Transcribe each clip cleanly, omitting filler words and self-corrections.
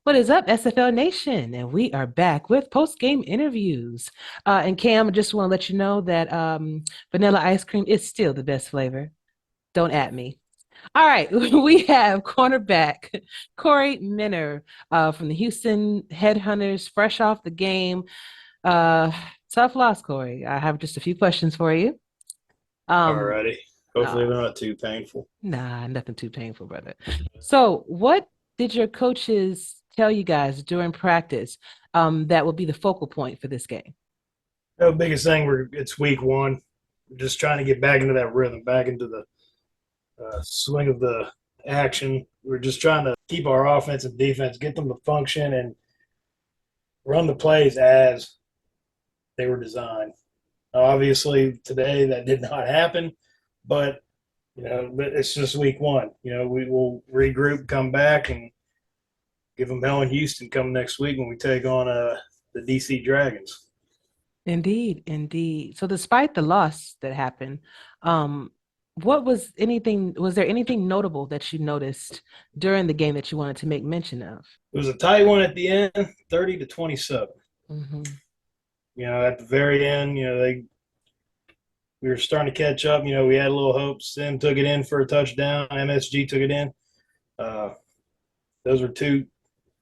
What is up, SFL Nation? And we are back with post-game interviews. And Cam, I just want to let you know that vanilla ice cream is still the best flavor. Don't at me. All right, we have cornerback Cory Mennor from the Houston Headhunters, fresh off the game. Uh, Tough loss, Cory. I have just a few questions for you. Um, Alrighty. Hopefully uh, they're not too painful. Nah, nothing too painful, brother. So, what did your coaches tell you guys during practice that will be the focal point for this game? The biggest thing it's week one. We're just trying to get back into that rhythm, back into the swing of the action. We're just trying to keep our offense and defense, get them to function and run the plays as they were designed. Obviously, today that did not happen, but but it's just week one. We will regroup, come back, and give them hell in Houston come next week when we take on the DC Dragons. Indeed, indeed. So, despite the loss that happened, um, was there anything notable that you noticed during the game that you wanted to make mention of? It was a tight one at the end, 30-27. Hmm. At the very end, we were starting to catch up. We had a little hope. Sim took it in for a touchdown. MSG took it in. Uh, those were two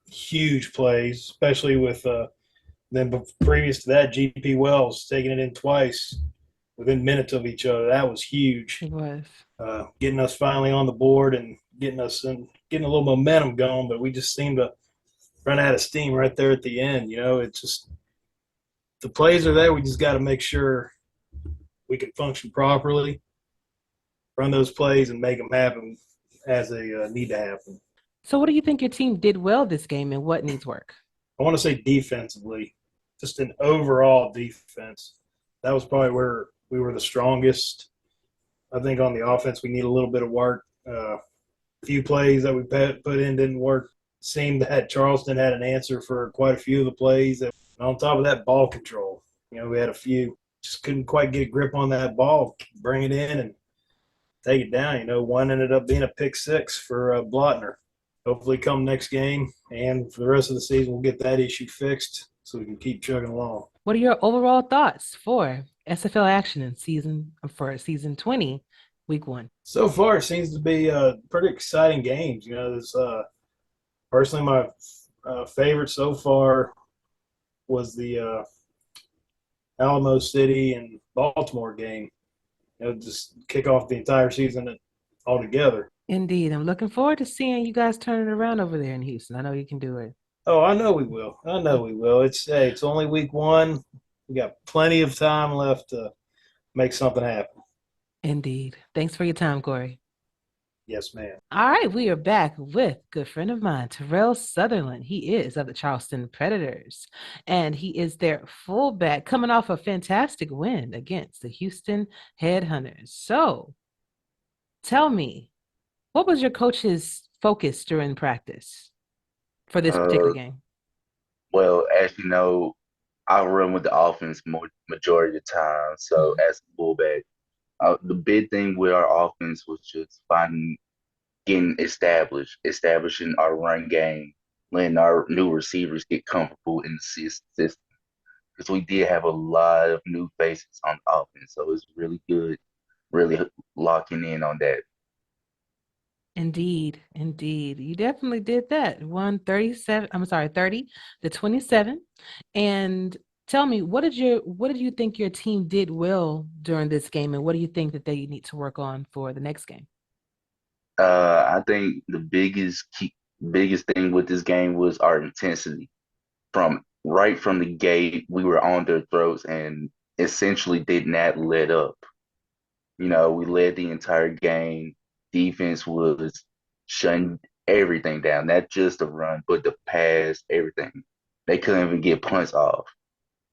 huge plays, especially with then previous to that, GP Wells taking it in twice within minutes of each other. That was huge. It was. Getting us finally on the board and getting a little momentum going, but we just seemed to run out of steam right there at the end. It's just the plays are there. We just got to make sure we can function properly, run those plays, and make them happen as they need to happen. So, what do you think your team did well this game, and what needs work? I want to say defensively, just an overall defense. That was probably where we were the strongest. I think on the offense, we need a little bit of work. A few plays that we put in didn't work. Seemed that Charleston had an answer for quite a few of the plays. And on top of that, ball control. We had a few, just couldn't quite get a grip on that ball, bring it in and take it down. One ended up being a pick six for Blotner. Hopefully, come next game and for the rest of the season, we'll get that issue fixed so we can keep chugging along. What are your overall thoughts for SFL action in season 20, week one? So far, it seems to be pretty exciting games. This personally my favorite so far was the Alamo City and Baltimore game. Just kick off the entire season altogether. Indeed. I'm looking forward to seeing you guys turn it around over there in Houston. I know you can do it. Oh, I know we will. I know we will. It's only week one. We got plenty of time left to make something happen. Indeed. Thanks for your time, Cory. Yes, ma'am. All right, we are back with a good friend of mine, Terrell Sutherland. He is of the Charleston Predators, and he is their fullback coming off a fantastic win against the Houston Headhunters. So tell me, what was your coach's focus during practice for this particular Uh, game? well, as you know, I run with the offense more majority of the time. So Mhm. as a fullback, the big thing with our offense was just getting establishing our run game, letting our new receivers get comfortable in the system. Because we did have a lot of new faces on the offense, so it's really good, really locking in on that. Indeed, indeed. You definitely did that. Won 37, I'm sorry, 30-27. And tell me, what did you think your team did well during this game, and what do you think that they need to work on for the next game? I think the biggest thing with this game was our intensity. From the gate, we were on their throats and essentially did not let up. We led the entire game. Defense was shutting everything down, not just the run, but the pass, everything. They couldn't even get punts off.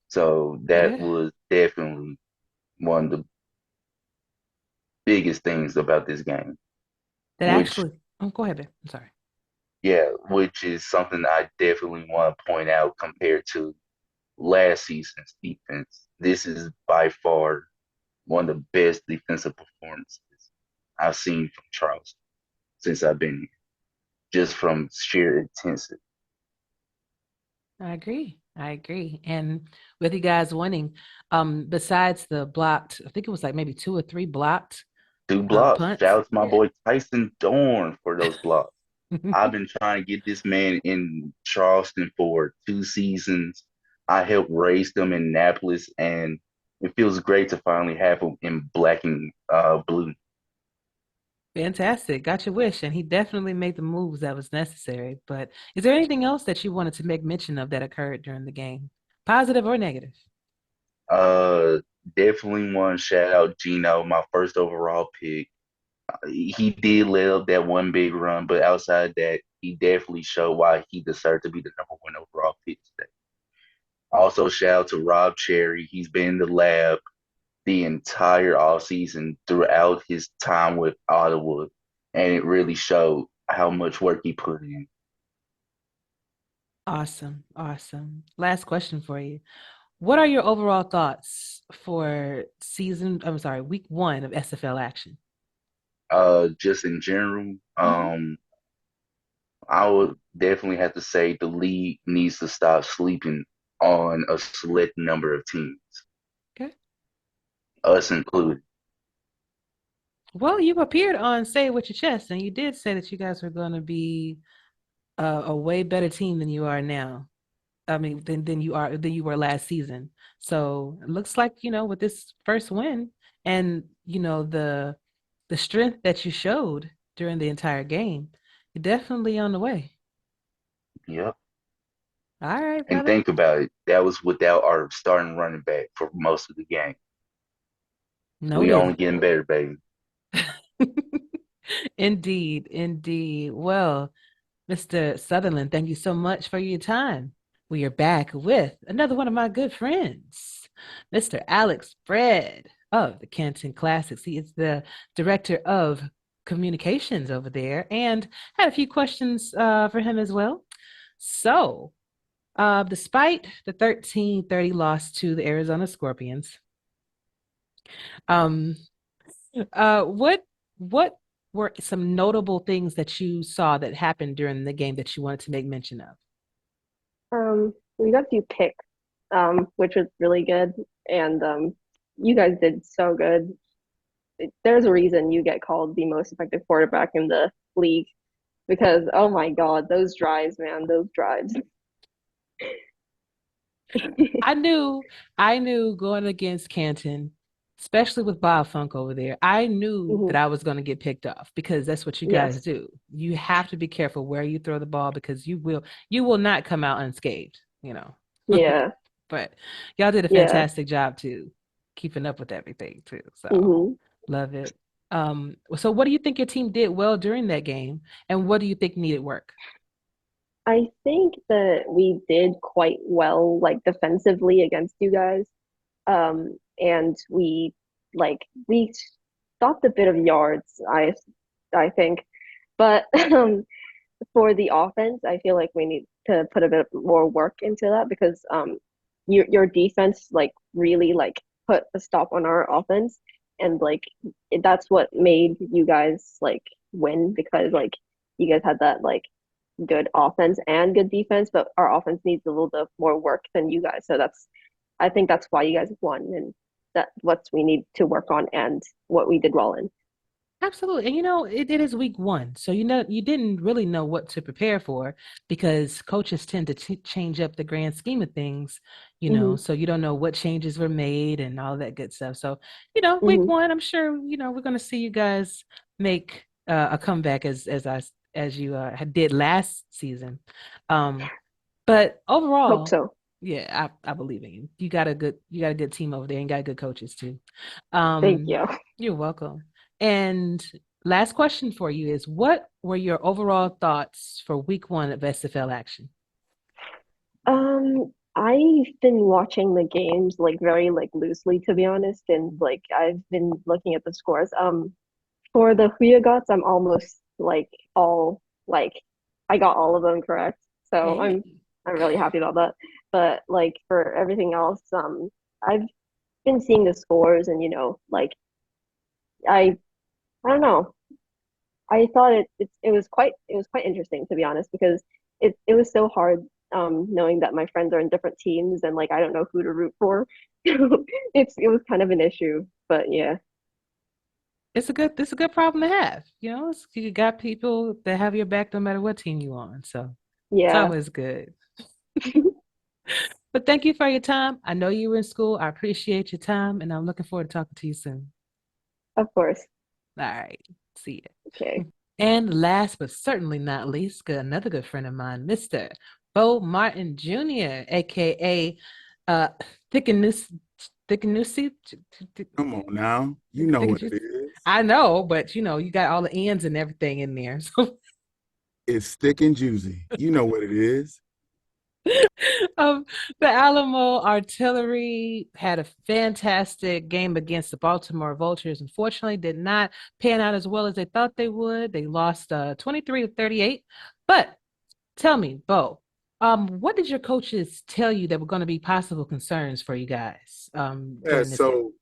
So that Yeah, was definitely one of the biggest things about this game, that which, actually, oh, go ahead, babe. I'm sorry. yeah, which is something I definitely want to point out compared to last season's defense. This is by far one of the best defensive performances I've seen from Charleston since I've been here, just from sheer intensity. I agree. I agree. And with you guys winning, besides the blocked, I think it was like maybe two or three blocked Two blocks. punts. Shout out to my Yeah. boy Tyson Dorn for those blocks. I've been trying to get this man in Charleston for 2 seasons. I helped raise them in Annapolis, and it feels great to finally have him in black and blue. Fantastic. Got your wish. And he definitely made the moves that was necessary. But is there anything else that you wanted to make mention of that occurred during the game? Positive or negative? Uh, Definitely want to shout out Gino, my first overall pick. He did let up that one big run, but outside that, he definitely showed why he deserved to be the #1 overall pick today. Also, shout out to Rob Cherry. He's been in the lab the entire offseason throughout his time with Ottawa, and it really showed how much work he put in. Awesome. Awesome. Last question for you. What are your overall thoughts for week one of SFL action? Just in general, Hmm. I would definitely have to say the league needs to stop sleeping on a select number of teams, Okay. us included. Well, you appeared on Say It With Your Chest, and you did say that you guys were going to be a way better team than you are now. I mean, than you were last season. So it looks like, with this first win and, the strength that you showed during the entire game, you're definitely on the way. Yep. All right, And brother. think about it. That was without our starting running back for most of the game. We only Noted. getting better, baby. Indeed, indeed. Well, Mr. Sutherland, thank you so much for your time. We are back with another one of my good friends, Mr. Alex Fred of the Canton Classics. He is the director of communications over there and had a few questions for him as well. So, despite the 13-30 loss to the Arizona Scorpions, um, what were some notable things that you saw that happened during the game that you wanted to make mention of? We got a few picks, which was really good, and you guys did so good. There's a reason you get called the most effective quarterback in the league because oh my God, those drives, man, those drives. I knew going against Canton, especially with Bob Funk over there, I knew that Mhm. I was going to get picked off because that's what you guys Yes. do. You have to be careful where you throw the ball because you will not come out unscathed. Yeah. But y'all did a Yeah. fantastic job too, keeping up with everything too. So hmm love it. So what do you think your team did well during that game, and what do you think needed work? I think that we did quite well, like defensively against you guys. And we stopped a bit of yards, I think. But for the offense, I feel like we need to put a bit more work into that because your defense like really like put a stop on our offense and like that's what made you guys like win because like you guys had that like good offense and good defense, but our offense needs a little bit more work than you guys. So I think that's why you guys won and that what we need to work on and what we did well in. Absolutely. And it is week one. So you didn't really know what to prepare for because coaches tend to change up the grand scheme of things, hmm so you don't know what changes were made and all that good stuff. So, week hmm one, I'm sure, we're gonna see you guys make a comeback as you did last season. Um, but Hope overall, so. yeah, I believe in you. You got a good team over there and got good coaches too. Thank Um, you. you're welcome. And last question for you is what were your overall thoughts for week one of SFL action? I've been watching the games like very like loosely to be honest, and like I've been looking at the scores. For the Fios, I'm almost like all like I got all of them correct, so Hey. I'm really happy about that. But like for everything else, I've been seeing the scores, and like I I don't know. I thought it was quite interesting to be honest because it was so hard knowing that my friends are in different teams and like I don't know who to root for. It was kind of an issue, but yeah. It's a good problem to have. You got people that have your back no matter what team you on. So it's Yeah, always good. But thank you for your time. I know you were in school. I appreciate your time, and I'm looking forward to talking to you soon. of course. All right. See Okay. ya. And last but certainly not least, another good friend of mine, Mr. Bo Martin Jr., aka uh Thickanusi. Come on now. You know what it is. I know, but you got all the ends and everything in there. So It's thick and juicy. You know what it is. um, the Alamo Artillery had a fantastic game against the Baltimore Vultures. Unfortunately, did not pan out as well as they thought they would. They lost 23-38. But tell me, Bo, what did your coaches tell you that were going to be possible concerns for you guys Yeah, during this game? so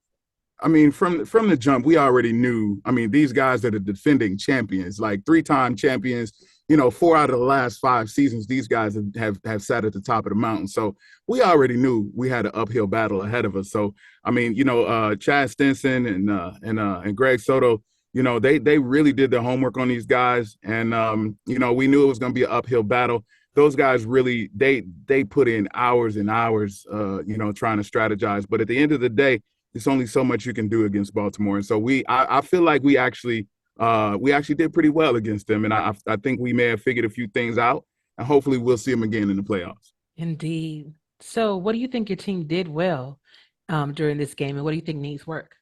I mean, from the jump, we already knew. I mean, these guys are the defending champions, like 3-time champions. 4 out of the last 5 seasons, these guys have sat at the top of the mountain. So we already knew we had an uphill battle ahead of us. So I mean, Chad Stinson and Greg Soto, they really did their homework on these guys, and we knew it was going to be an uphill battle. Those guys really they put in hours and hours, trying to strategize. But at the end of the day, there's only so much you can do against Baltimore. And so I feel like we actually did pretty well against them. And I think we may have figured a few things out, and hopefully we'll see them again in the playoffs. Indeed. So, what do you think your team did well during this game, and what do you think needs work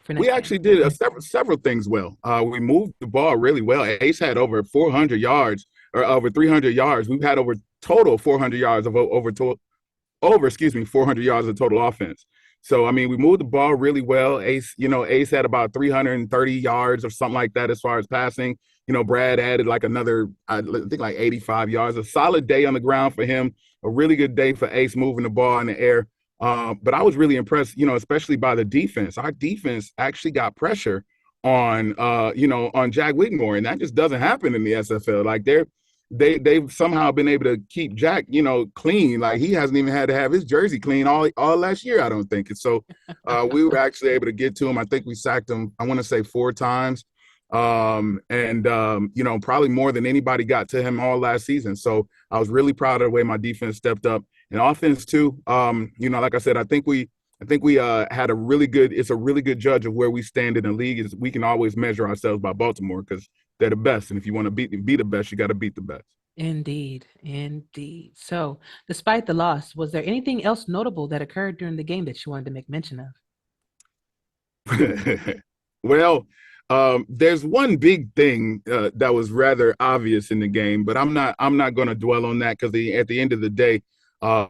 for We next game? actually did several things well. We moved the ball really well. Ace had over 400 yards or over 300 yards. We've had over total 400 yards of over 400 yards of total offense. So I mean, we moved the ball really well. Ace had about 330 yards or something like that as far as passing. Brad added like another, I think like 85 yards. A solid day on the ground for him. A really good day for Ace moving the ball in the air. But I was really impressed, especially by the defense. Our defense actually got pressure on Jack Whitmore, and that just doesn't happen in the SFL. Like they've somehow been able to keep Jack, clean. Like he hasn't even had to have his jersey clean all last year, I don't think. And so we were actually able to get to him. I think we sacked him, I want to say 4 times. Probably more than anybody got to him all last season. So I was really proud of the way my defense stepped up. And offense too, like I said, I think we had it's a really good judge of where we stand in the league. Is we can always measure ourselves by Baltimore because they're the best. And if you want to be the best, you got to beat the best. Indeed, indeed. So, despite the loss, was there anything else notable that occurred during the game that you wanted to make mention of? Well, there's one big thing that was rather obvious in the game, but I'm not going to dwell on that because at the end of the day, uh,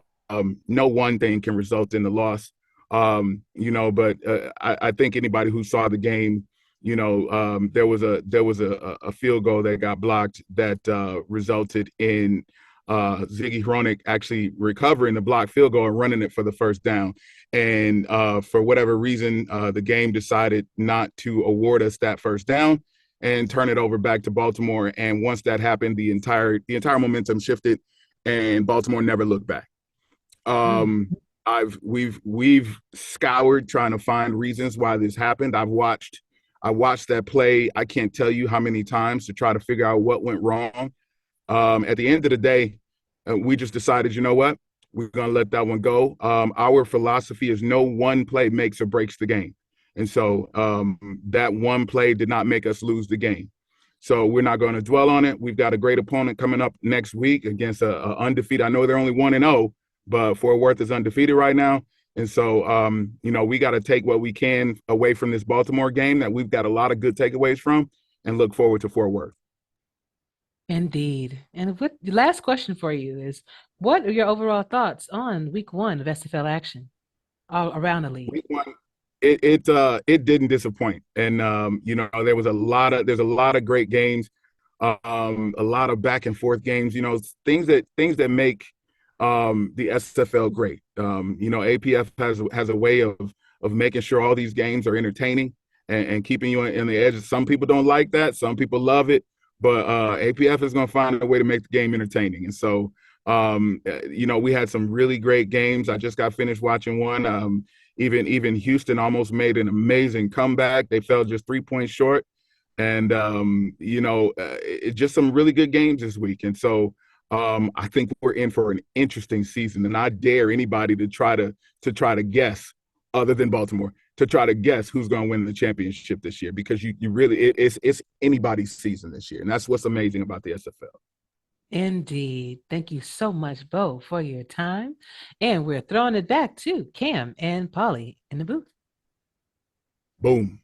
no one thing can result in the loss. But I think anybody who saw the game, there was a field goal that got blocked that resulted in Ziggy Hronik actually recovering the blocked field goal and running it for the first down. And for whatever reason, the game decided not to award us that first down and turn it over back to Baltimore. And once that happened, the entire momentum shifted, and Baltimore never looked back. Mm. We've scoured trying to find reasons why this happened. I watched that play. I can't tell you how many times to try to figure out what went wrong. At the end of the day, we just decided, you know what? We're going to let that one go. Our philosophy is no one play makes or breaks the game. And so that one play did not make us lose the game. So we're not going to dwell on it. We've got a great opponent coming up next week against a undefeated. I know they're only 1-0, but Fort Worth is undefeated right now. And so, we got to take what we can away from this Baltimore game that we've got a lot of good takeaways from and look forward to Fort Worth. Indeed. And the last question for you is, what are your overall thoughts on week 1 of SFL action all around the league? Week 1, it didn't disappoint, and there's a lot of great games, a lot of back and forth games. Things that make the SFL great. APF has a way of making sure all these games are entertaining and keeping you on the edge. Some people don't like that. Some people love it. But APF is going to find a way to make the game entertaining. And so, We had some really great games. I just got finished watching one. Even Houston almost made an amazing comeback. They fell just 3 points short. And, it's just some really good games this week. And so I think we're in for an interesting season. And I dare anybody to try to guess, other than Baltimore, to try to guess who's going to win the championship this year, because you really, it's anybody's season this year. And that's what's amazing about the SFL. Indeed. Thank you so much, Bo, for your time. And we're throwing it back to Cam and Polly in the booth. Boom.